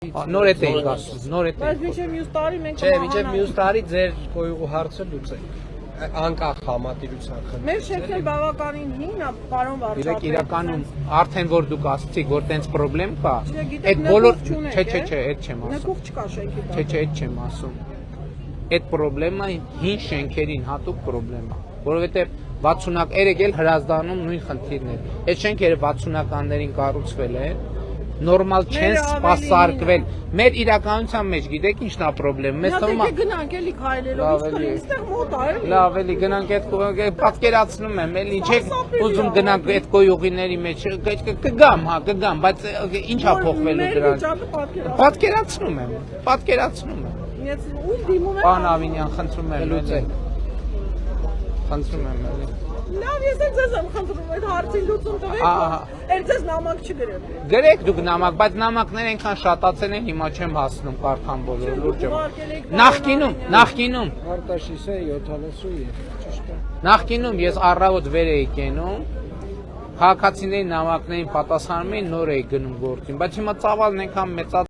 Նոր է տենք ասում, նոր է Բայց տենք։ մինչև մյուս տարի մենք Չէ, մինչև մյուս տարի ձեր կոյուղու հարցը լուծենք։ Անկախ համատիրության խնդիր։ Մեր շենքն բավականին հին է, պարոն վարչապետ։ Իրեք իրականում արդեն որ դուք ասացիք, որ տենց խնդրեմ կա, Գիտեք, այդ բոլոր նկուղ չէ, այդ չեմ ասում։ Նկուղ չկա շենքի տակ։ Չէ, այդ չեմ ասում։ Այդ խնդրեմը հին շենքերին հատուկ խնդրեմ է, որովհետև 60-ակ երեք հրազդանում նույն խնդիրն է։ Այդ շենքերը 60-ականներին կառուցվել է, նորմալ չեն սպասարկվել։ Մեր իրականության մեջ գիտեք ինչն է խնդրեմ։ Մեզ թվում է գնանք էլի քայլելով, այստեղ մոտ է։ լավ էլի գնանք այդ պատկերացնում եմ, էլի չեք ուզում գնանք այդ կոյուղիների մեջ, կգամ, բայց ի՞նչ է փոխվելու դրան։ Պատկերացնում եմ։ Ույն դիմում եմ։ Պարոն Ավինյան, խնդրում եմ լուծել։ Խնդրում եմ էլի։ Լավ, ես ձեզ եմ խնդրում այդ հարցին լուծում տվեք։ Այդ ձեզ նամակ չգրեմ։ Գրեք դուք նամակ, բայց նամակները այնքան շատացել են, հիմա չեմ հասնում կարդամ բոլոր լուրջը։ Նախկինում Արտաշիսը 73, ճիշտ է։ Նախկինում ես առավոտ վեր էի կենում, քաղաքացիների նամակներին պատասխանում էին, նոր էի գնում գործին, բայց հիմա ծավալն այնքան մեծացել